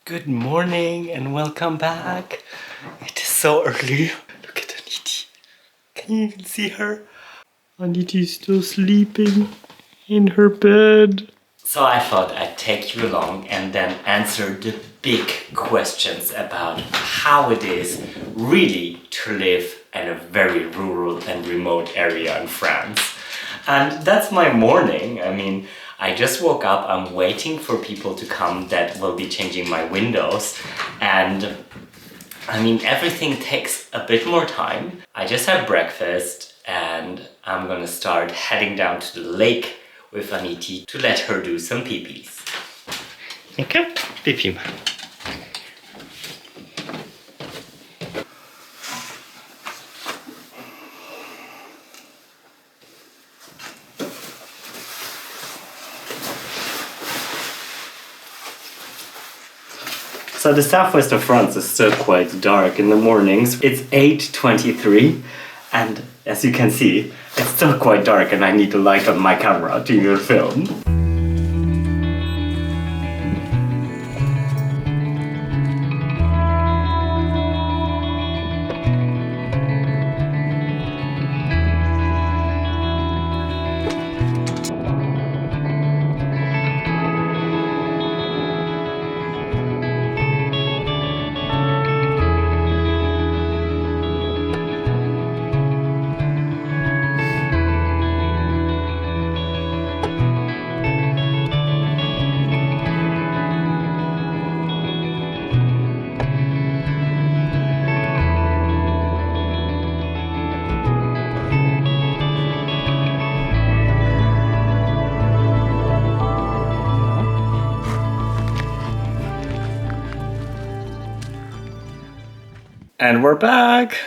Good morning and welcome back. It is so early. Look at Aniti. Can you even see her? Aniti is still sleeping in her bed. So I thought I'd take you along and then answer the big questions about how it is really to live in a very rural and remote area in France. And that's my morning. I just woke up, I'm waiting for people to come that will be changing my windows. And everything takes a bit more time. I just had breakfast and I'm gonna start heading down to the lake with Aniti to let her do some pee-pees. Okay, pee-pee. So the southwest of France is still quite dark in the mornings. It's 8:23 and as you can see, it's still quite dark and I need to light on my camera to even film. And we're back!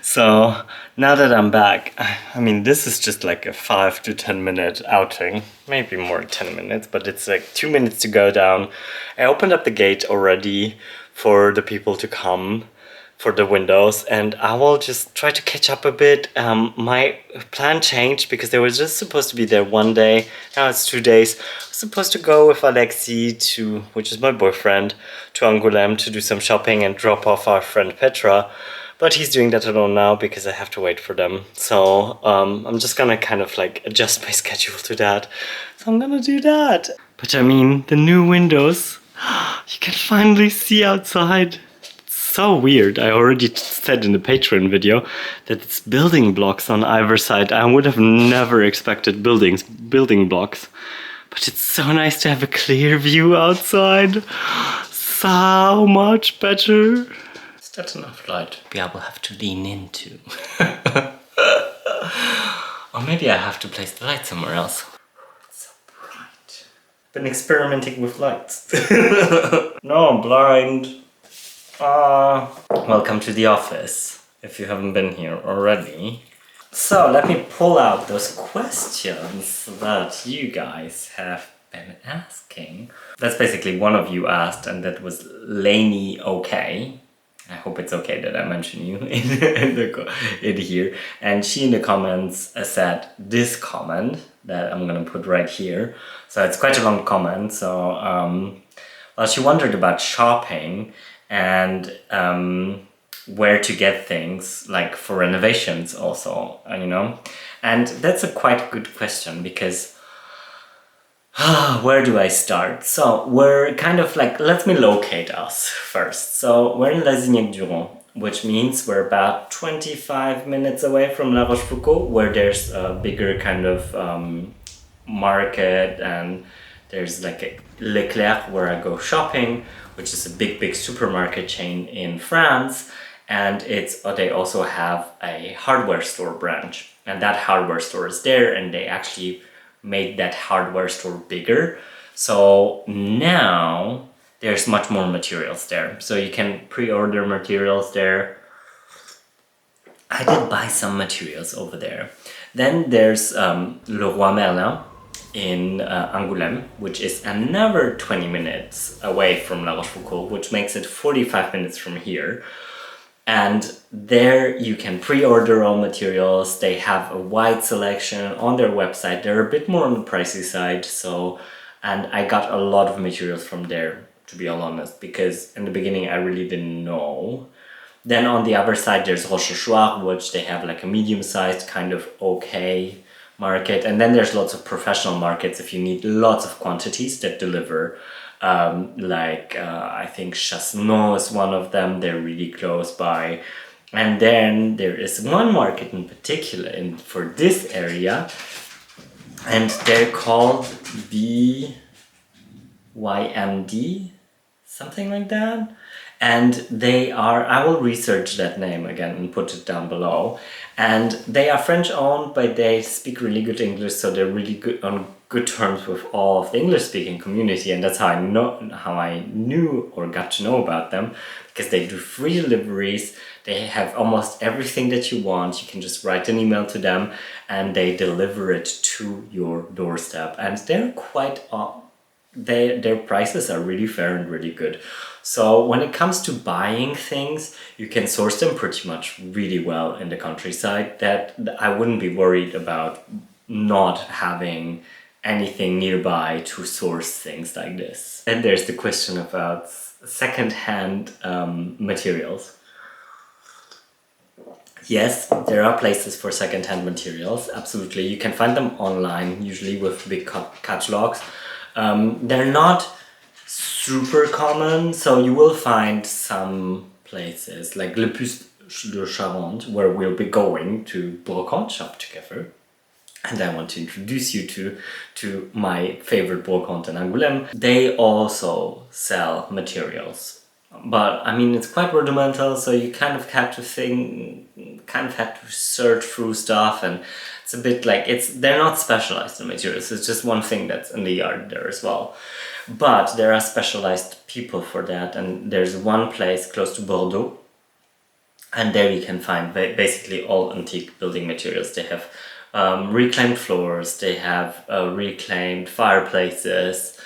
So now that I'm back, this is just like a 5 to 10 minute outing, maybe more 10 minutes, but it's like 2 minutes to go down. I opened up the gate already for the people to come for the windows and I will just try to catch up a bit. My plan changed because they were just supposed to be there one day. Now it's 2 days. I was supposed to go with Alexi which is my boyfriend, to Angoulême to do some shopping and drop off our friend Petra. But he's doing that alone now because I have to wait for them. So I'm just gonna kind of like adjust my schedule to that. So I'm gonna do that. But the new windows, you can finally see outside. So weird. I already said in the Patreon video that it's building blocks on either side. I would have never expected building blocks. But it's so nice to have a clear view outside. So much better. Is that enough light? Maybe I will have to lean into. Or maybe I have to place the light somewhere else. It's so bright. Been experimenting with lights. No, I'm blind. Welcome to the office, if you haven't been here already. So let me pull out those questions that you guys have been asking. That's basically one of you asked, and that was Lainey OK. I hope it's okay that I mention you in here. And she in the comments said this comment that I'm gonna put right here. So it's quite a long comment. So well, she wondered about shopping and where to get things like for renovations also, and that's a quite good question because where do I start? So we're kind of like, let me locate us first. So we're in Lasignac-Durand, which means we're about 25 minutes away from La Rochefoucauld, where there's a bigger kind of market, and there's like a Leclerc where I go shopping, which is a big supermarket chain in France, and they also have a hardware store branch, and that hardware store is there, and they actually made that hardware store bigger. So now there's much more materials there, so you can pre-order materials there. I did buy some materials over there. Then there's Leroy Merlin in Angoulême, which is another 20 minutes away from La Rochefoucauld, which makes it 45 minutes from here. And there you can pre-order all materials. They have a wide selection on their website. They're a bit more on the pricey side, and I got a lot of materials from there. to be all honest, because in the beginning I really didn't know. Then on the other side there's Rochechouart, which they have like a medium-sized kind of okay market, and then there's lots of professional markets if you need lots of quantities that deliver. I think Chassenon is one of them, they're really close by. And then there is one market in particular for this area, and they're called BYMD, something like that. And they are, I will research that name again and put it down below. And they are French owned, but they speak really good English, so they're really good on good terms with all of the English speaking community. And that's how I knew or got to know about them, because they do free deliveries. They have almost everything that you want. You can just write an email to them and they deliver it to your doorstep. And they're quite their prices are really fair and really good. So when it comes to buying things, you can source them pretty much really well in the countryside. That I wouldn't be worried about not having anything nearby to source things like this. And there's the question about secondhand materials. Yes, there are places for secondhand materials, absolutely. You can find them online, usually with big catalogs. They're not super common, so you will find some places like Le Puce de Charente, where we'll be going to brocante shop together. And I want to introduce you to my favorite brocante in Angoulême. They also sell materials. But I mean, it's quite rudimental, so you kind of have to search through stuff, and it's a bit like they're not specialized in materials. It's just one thing that's in the yard there as well. But there are specialized people for that, and there's one place close to Bordeaux, and there you can find basically all antique building materials. They have reclaimed floors, they have reclaimed fireplaces,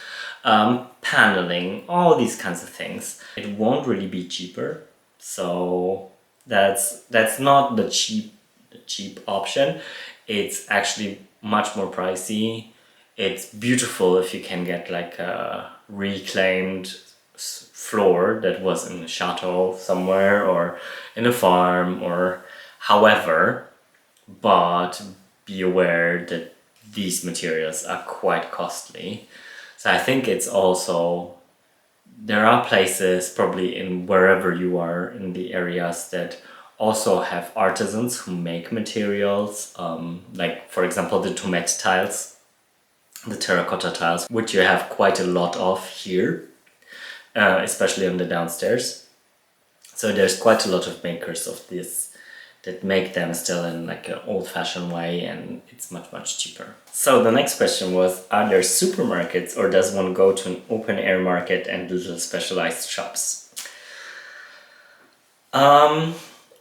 paneling, all these kinds of things. It won't really be cheaper, so that's not the cheap option. It's actually much more pricey. It's beautiful if you can get like a reclaimed floor that was in a chateau somewhere or in a farm or however, but be aware that these materials are quite costly. So I think it's also, there are places probably in wherever you are in the areas that also have artisans who make materials, like for example the Tomette tiles, the terracotta tiles, which you have quite a lot of here, especially on the downstairs. So there's quite a lot of makers of this that make them still in like an old-fashioned way, and it's much cheaper. So the next question was, are there supermarkets or does one go to an open-air market and little specialized shops?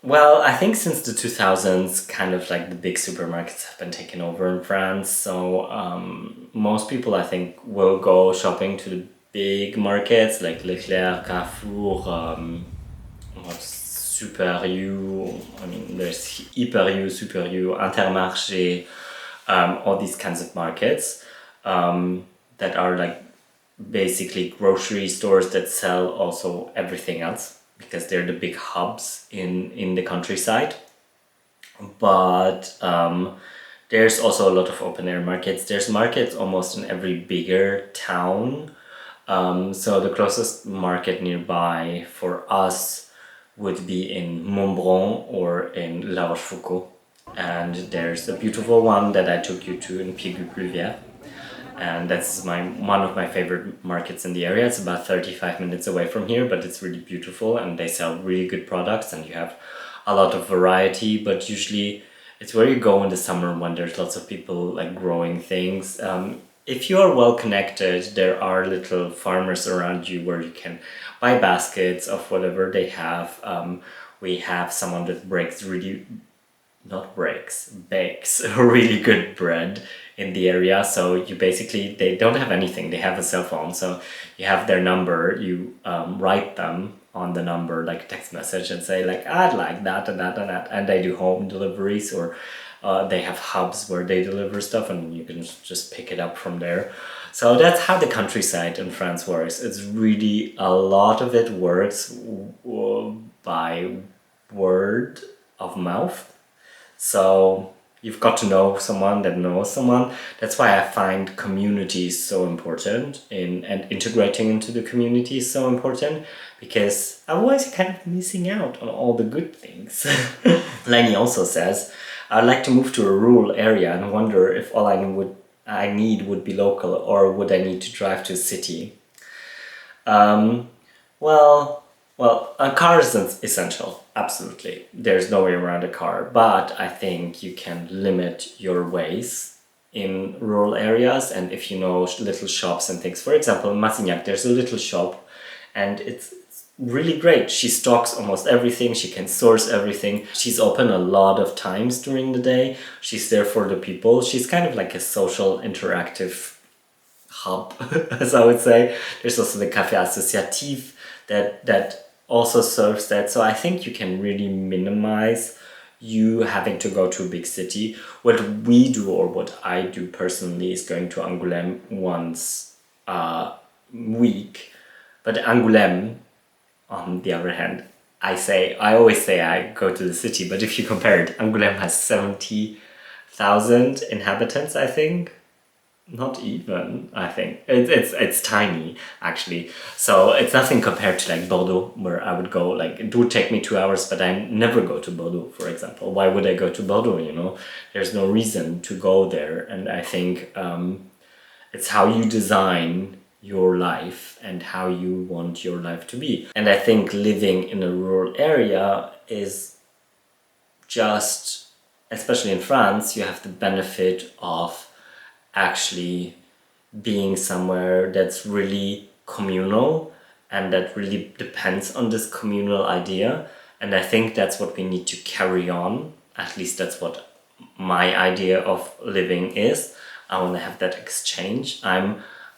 Well, I think since the 2000s, kind of like the big supermarkets have been taken over in France, so most people I think will go shopping to the big markets like Leclerc, Carrefour, Super U, I mean there's Hyper U, Super U, Intermarché, all these kinds of markets that are like basically grocery stores that sell also everything else, because they're the big hubs in the countryside. But there's also a lot of open air markets. There's markets almost in every bigger town. So the closest market nearby for us would be in Montbron or in La Rochefoucauld. And there's a beautiful one that I took you to in Pigu-Pluvière. And that's one of my favorite markets in the area. It's about 35 minutes away from here, but it's really beautiful and they sell really good products and you have a lot of variety, but usually it's where you go in the summer when there's lots of people like growing things. If you are well connected, there are little farmers around you where you can buy baskets of whatever they have. We have someone that bakes really good bread in the area. So you basically, they don't have anything, they have a cell phone. So you have their number, you write them on the number like a text message and say like, I'd like that and that and that. And they do home deliveries, or they have hubs where they deliver stuff and you can just pick it up from there. So that's how the countryside in France works. It's really, a lot of it works by word of mouth. So you've got to know someone that knows someone. That's why I find community so important, and integrating into the community is so important, because otherwise you're kind of missing out on all the good things. Lenny also says, I'd like to move to a rural area and wonder if all I need would be local, or would I need to drive to a city? Um, well, a car is essential, absolutely. There's no way around a car, but I think you can limit your ways in rural areas, and if you know little shops and things. For example, in Massignac, there's a little shop, and it's really great. She stocks almost everything, she can source everything. She's open a lot of times during the day. She's there for the people. She's kind of like a social, interactive hub, as I would say. There's also the Café Associatif that also serves that. So I think you can really minimize you having to go to a big city. What we do, or what I do personally, is going to Angoulême once a week. But Angoulême, on the other hand, I always say I go to the city, but if you compare it, Angoulême has 70,000 inhabitants, I think. Not even, I think. It's tiny, actually. So it's nothing compared to like Bordeaux, where I would go, like, it would take me 2 hours, but I never go to Bordeaux, for example. Why would I go to Bordeaux, you know? There's no reason to go there. And I think it's how you design your life and how you want your life to be. And I think living in a rural area is just, especially in France, you have the benefit of actually being somewhere that's really communal and that really depends on this communal idea. And I think that's what we need to carry on. At least that's what my idea of living is. I want to have that exchange.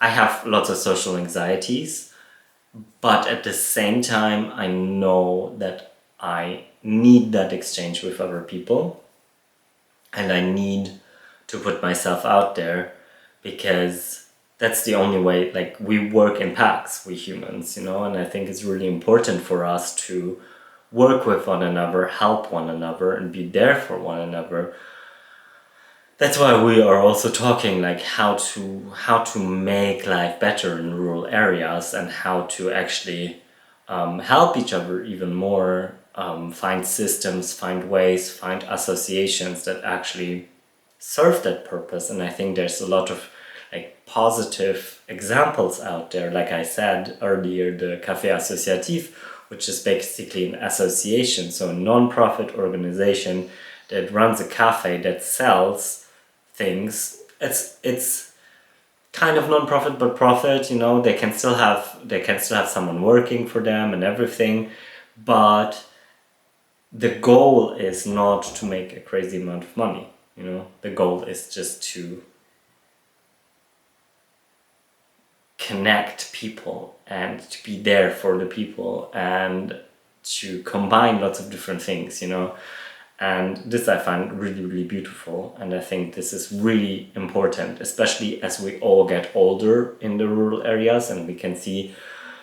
I have lots of social anxieties, but at the same time, I know that I need that exchange with other people, and I need to put myself out there, because that's the only way. Like, we work in packs, we humans, you know, and I think it's really important for us to work with one another, help one another, and be there for one another. That's why we are also talking like how to make life better in rural areas, and how to actually help each other even more, find systems, find ways, find associations that actually serve that purpose. And I think there's a lot of like positive examples out there. Like I said earlier, the Café Associatif, which is basically an association, so a non-profit organization that runs a cafe that sells things. It's kind of non-profit but profit, you know. They can still have someone working for them and everything, but the goal is not to make a crazy amount of money, you know. The goal is just to connect people and to be there for the people and to combine lots of different things, you know. And this I find really, really beautiful. And I think this is really important, especially as we all get older in the rural areas, and we can see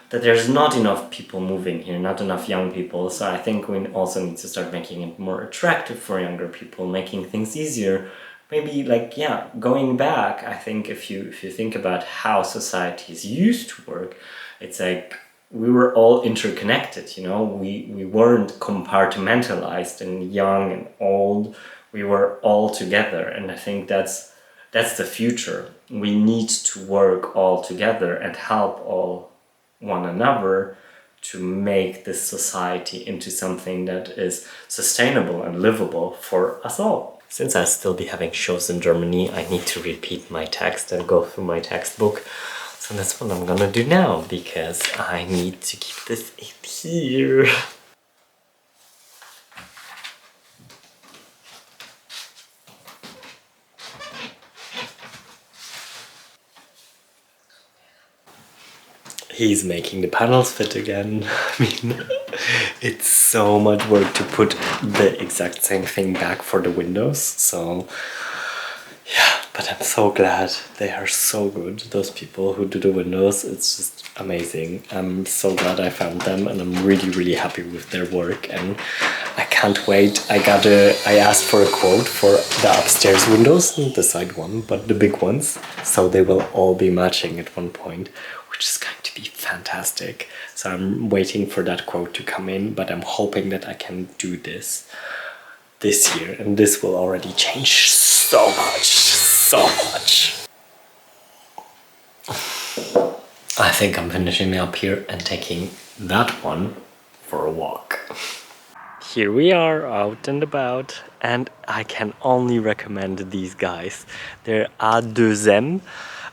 that there's not enough people moving here, not enough young people. So I think we also need to start making it more attractive for younger people, making things easier. Maybe like, yeah, going back, I think if you think about how societies used to work, it's like, we were all interconnected, you know. We weren't compartmentalized and young and old. We were all together, and I think that's the future. We need to work all together and help all one another to make this society into something that is sustainable and livable for us all. Since I'll still be having shows in Germany, I need to repeat my text and go through my textbook. So that's what I'm gonna do now, because I need to keep this in here. He's making the panels fit again. I mean, it's so much work to put the exact same thing back for the windows. So, yeah. But I'm so glad. They are so good, those people who do the windows. It's just amazing. I'm so glad I found them, and I'm really, really happy with their work, and I can't wait. I asked for a quote for the upstairs windows, not the side one, but the big ones. So they will all be matching at one point, which is going to be fantastic. So I'm waiting for that quote to come in, but I'm hoping that I can do this year, and this will already change so much. I think I'm finishing up here and taking that one for a walk. Here we are out and about, and I can only recommend these guys. They're A2M,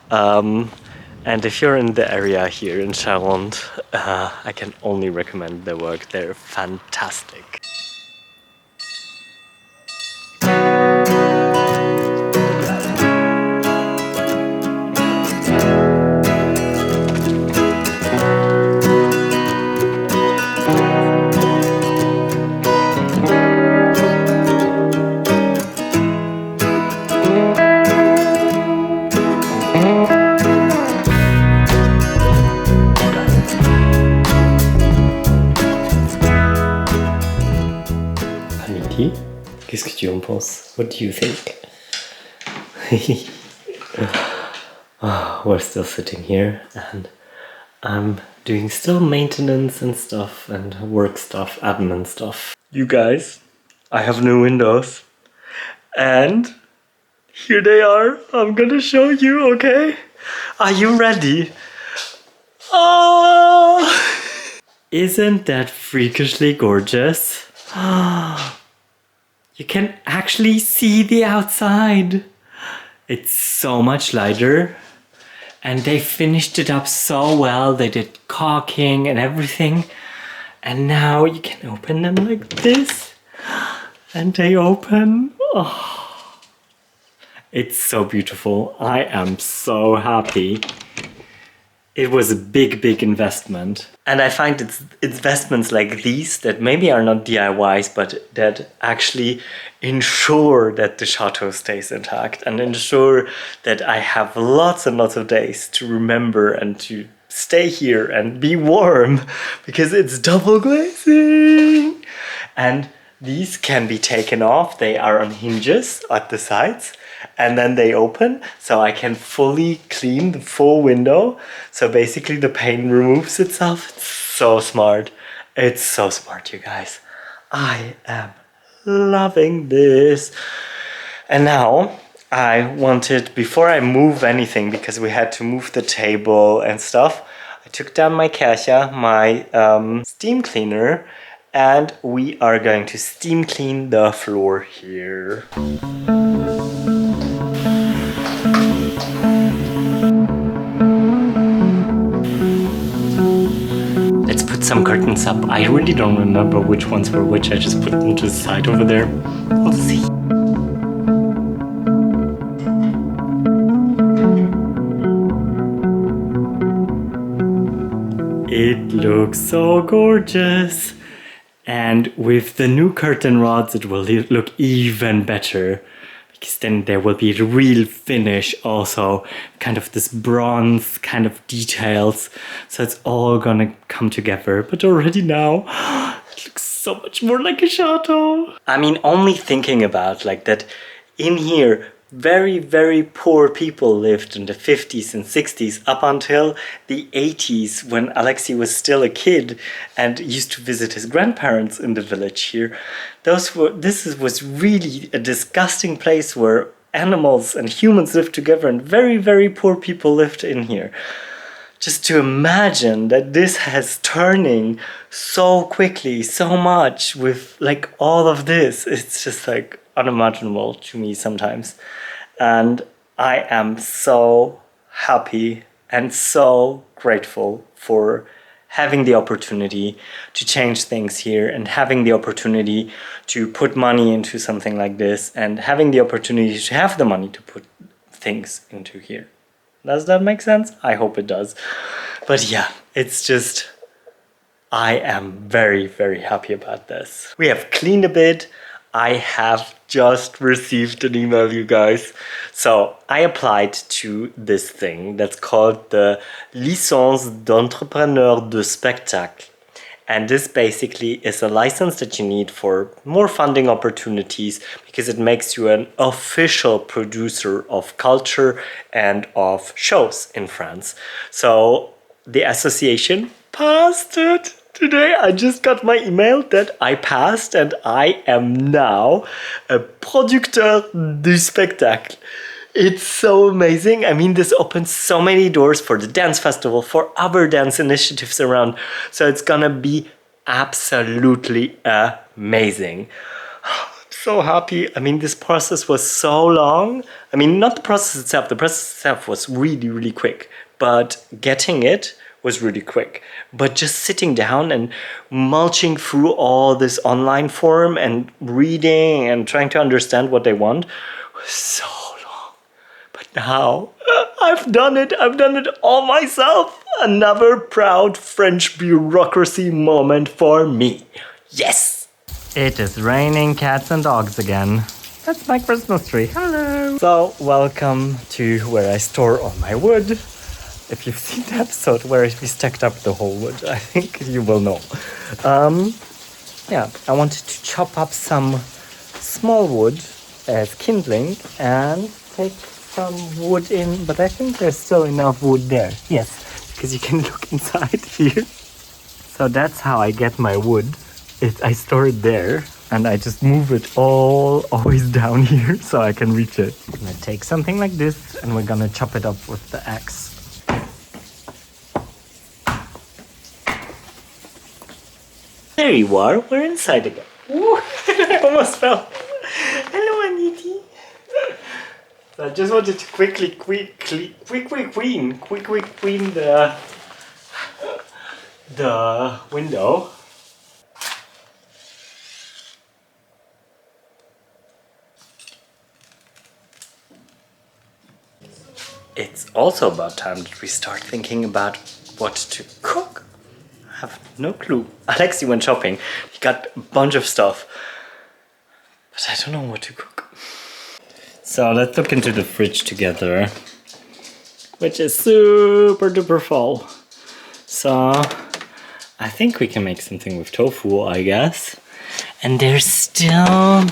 and if you're in the area here in Charente, I can only recommend their work. They're fantastic. Qu'est-ce que tu en penses? What do you think? We're still sitting here, and I'm doing still maintenance and stuff, and work stuff, admin stuff. You guys, I have new windows, and here they are. I'm gonna show you, okay? Are you ready? Oh! Isn't that freakishly gorgeous? You can actually see the outside. It's so much lighter, and they finished it up so well. They did caulking and everything, and now you can open them like this, and they open. Oh, it's so beautiful. I am so happy. It was a big investment. And I find it's investments like these that maybe are not DIYs, but that actually ensure that the chateau stays intact and ensure that I have lots and lots of days to remember and to stay here and be warm, because it's double glazing. And these can be taken off. They are on hinges at the sides, and then they open, so I can fully clean the full window. So basically the paint removes itself. It's so smart. It's so smart, you guys. I am loving this. And now I wanted, before I move anything, because we had to move the table and stuff, I took down my Kercher, my steam cleaner, and we are going to steam clean the floor here. Let's put some curtains up. I really don't remember which ones were which. I just put them to the side over there. We'll see. It looks so gorgeous. And with the new curtain rods, it will look even better, because then there will be a real finish also, kind of this bronze kind of details. So it's all gonna come together. But already now, it looks so much more like a chateau. I mean, only thinking about like that in here, very poor people lived in the 50s and 60s up until the 80s, when Alexei was still a kid and used to visit his grandparents in the village here. This was really a disgusting place where animals and humans lived together, and very poor people lived in here. Just to imagine that this has turning so quickly, so much with like all of this, it's just like unimaginable to me sometimes. And I am so happy and so grateful for having the opportunity to change things here, and having the opportunity to put money into something like this, and having the opportunity to have the money to put things into here. Does that make sense? I hope it does. But yeah, it's just, I am very happy about this. We have cleaned a bit. I have just received an email, you guys. So I applied to this thing that's called the Licence d'entrepreneur de spectacle. And this basically is a license that you need for more funding opportunities because it makes you an official producer of culture and of shows in France. So the association passed it today. I just got my email that I passed and I am now a producteur du spectacle. It's so amazing. I mean, this opens so many doors for the dance festival, for other dance initiatives around. So it's gonna be absolutely amazing. I'm so happy. I mean, this process was so long. I mean, not the process itself. The process itself was really, really quick. But getting it was really quick. But just sitting down and mulching through all this online form and reading and trying to understand what they want was so long. But now I've done it all myself. Another proud French bureaucracy moment for me. Yes! It is raining cats and dogs again. That's my Christmas tree. Hello! So, welcome to where I store all my wood. If you've seen the episode where we stacked up the whole wood, I think you will know. Yeah, I wanted to chop up some small wood as kindling and take some wood in, but I think there's still enough wood there. Yes, because you can look inside here. So that's how I get my wood. I store it there and I just move it always down here so I can reach it. I'm gonna take something like this and we're gonna chop it up with the axe. There you are, we're inside again. Ooh, I almost fell. Hello, Aniti. So I just wanted to quickly clean the window. It's also about time that we start thinking about what to cook. I have no clue. Alexi went shopping. He got a bunch of stuff, but I don't know what to cook. So let's look into the fridge together, which is super duper full. So I think we can make something with tofu, I guess. And there's still...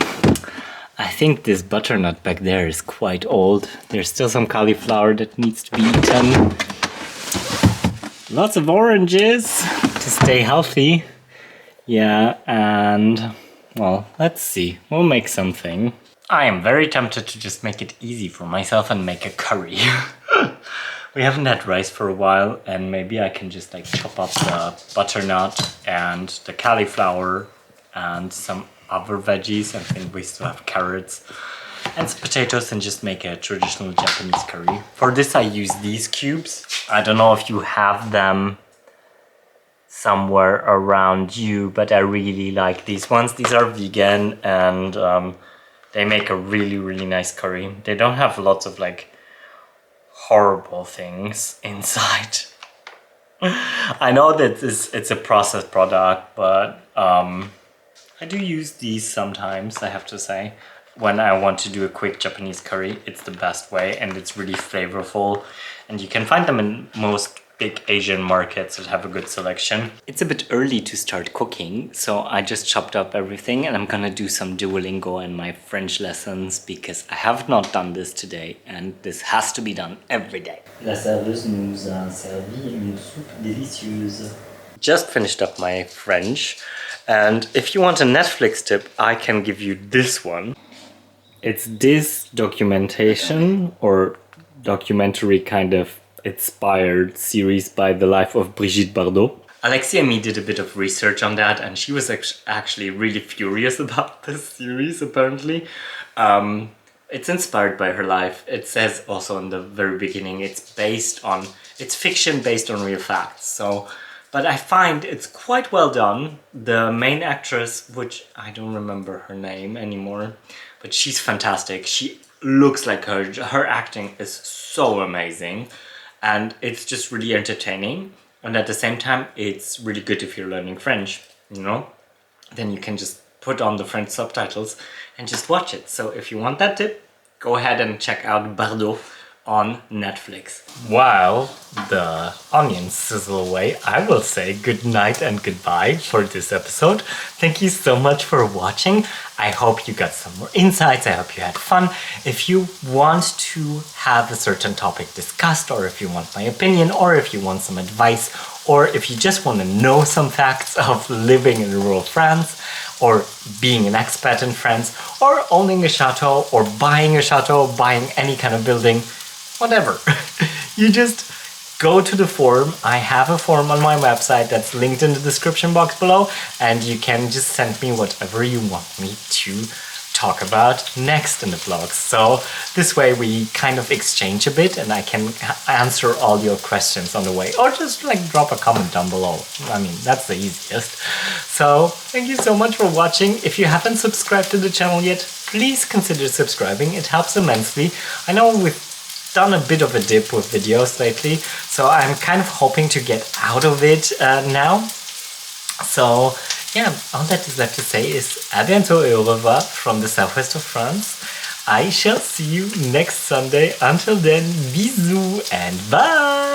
I think this butternut back there is quite old. There's still some cauliflower that needs to be eaten. Lots of oranges to stay healthy. Yeah, and well, let's see. We'll make something. I am very tempted to just make it easy for myself and make a curry. We haven't had rice for a while and maybe I can just like chop up the butternut and the cauliflower and some other veggies. I think we still have carrots and some potatoes and just make a traditional Japanese curry. For this I use these cubes. I don't know if you have them somewhere around you, but I really like these ones. These are vegan and they make a really, really nice curry. They don't have lots of like horrible things inside. I know that it's a processed product, but I do use these sometimes, I have to say. When I want to do a quick Japanese curry, it's the best way and it's really flavorful. And you can find them in most big Asian markets that have a good selection. It's a bit early to start cooking, so I just chopped up everything and I'm gonna do some Duolingo and my French lessons because I have not done this today and this has to be done every day. La serveuse nous a servi une soupe délicieuse. Just finished up my French, and if you want a Netflix tip, I can give you this one. It's this documentation or documentary kind of inspired series by the life of Brigitte Bardot. Alexia and me did a bit of research on that and she was actually really furious about this series apparently. It's inspired by her life. It says also in the very beginning it's fiction based on real facts. So, but I find it's quite well done. The main actress, which I don't remember her name anymore, but she's fantastic. She looks like her. Her acting is so amazing. And it's just really entertaining. And at the same time, it's really good if you're learning French, you know? Then you can just put on the French subtitles and just watch it. So if you want that tip, go ahead and check out Bardo on Netflix. While the onions sizzle away, I will say good night and goodbye for this episode. Thank you so much for watching. I hope you got some more insights. I hope you had fun. If you want to have a certain topic discussed, or if you want my opinion, or if you want some advice, or if you just want to know some facts of living in rural France, or being an expat in France, or owning a chateau, or buying a chateau, buying any kind of building, whatever. You just go to the forum. I have a forum on my website that's linked in the description box below, and you can just send me whatever you want me to talk about next in the vlogs. So this way we kind of exchange a bit and I can answer all your questions on the way, or just like drop a comment down below. I mean, that's the easiest. So thank you so much for watching. If you haven't subscribed to the channel yet, please consider subscribing. It helps immensely. I know we've done a bit of a dip with videos lately, so I'm kind of hoping to get out of it now. So yeah, all that is left to say is à bientôt et au revoir from the southwest of France. I shall see you next Sunday. Until then, bisous and bye!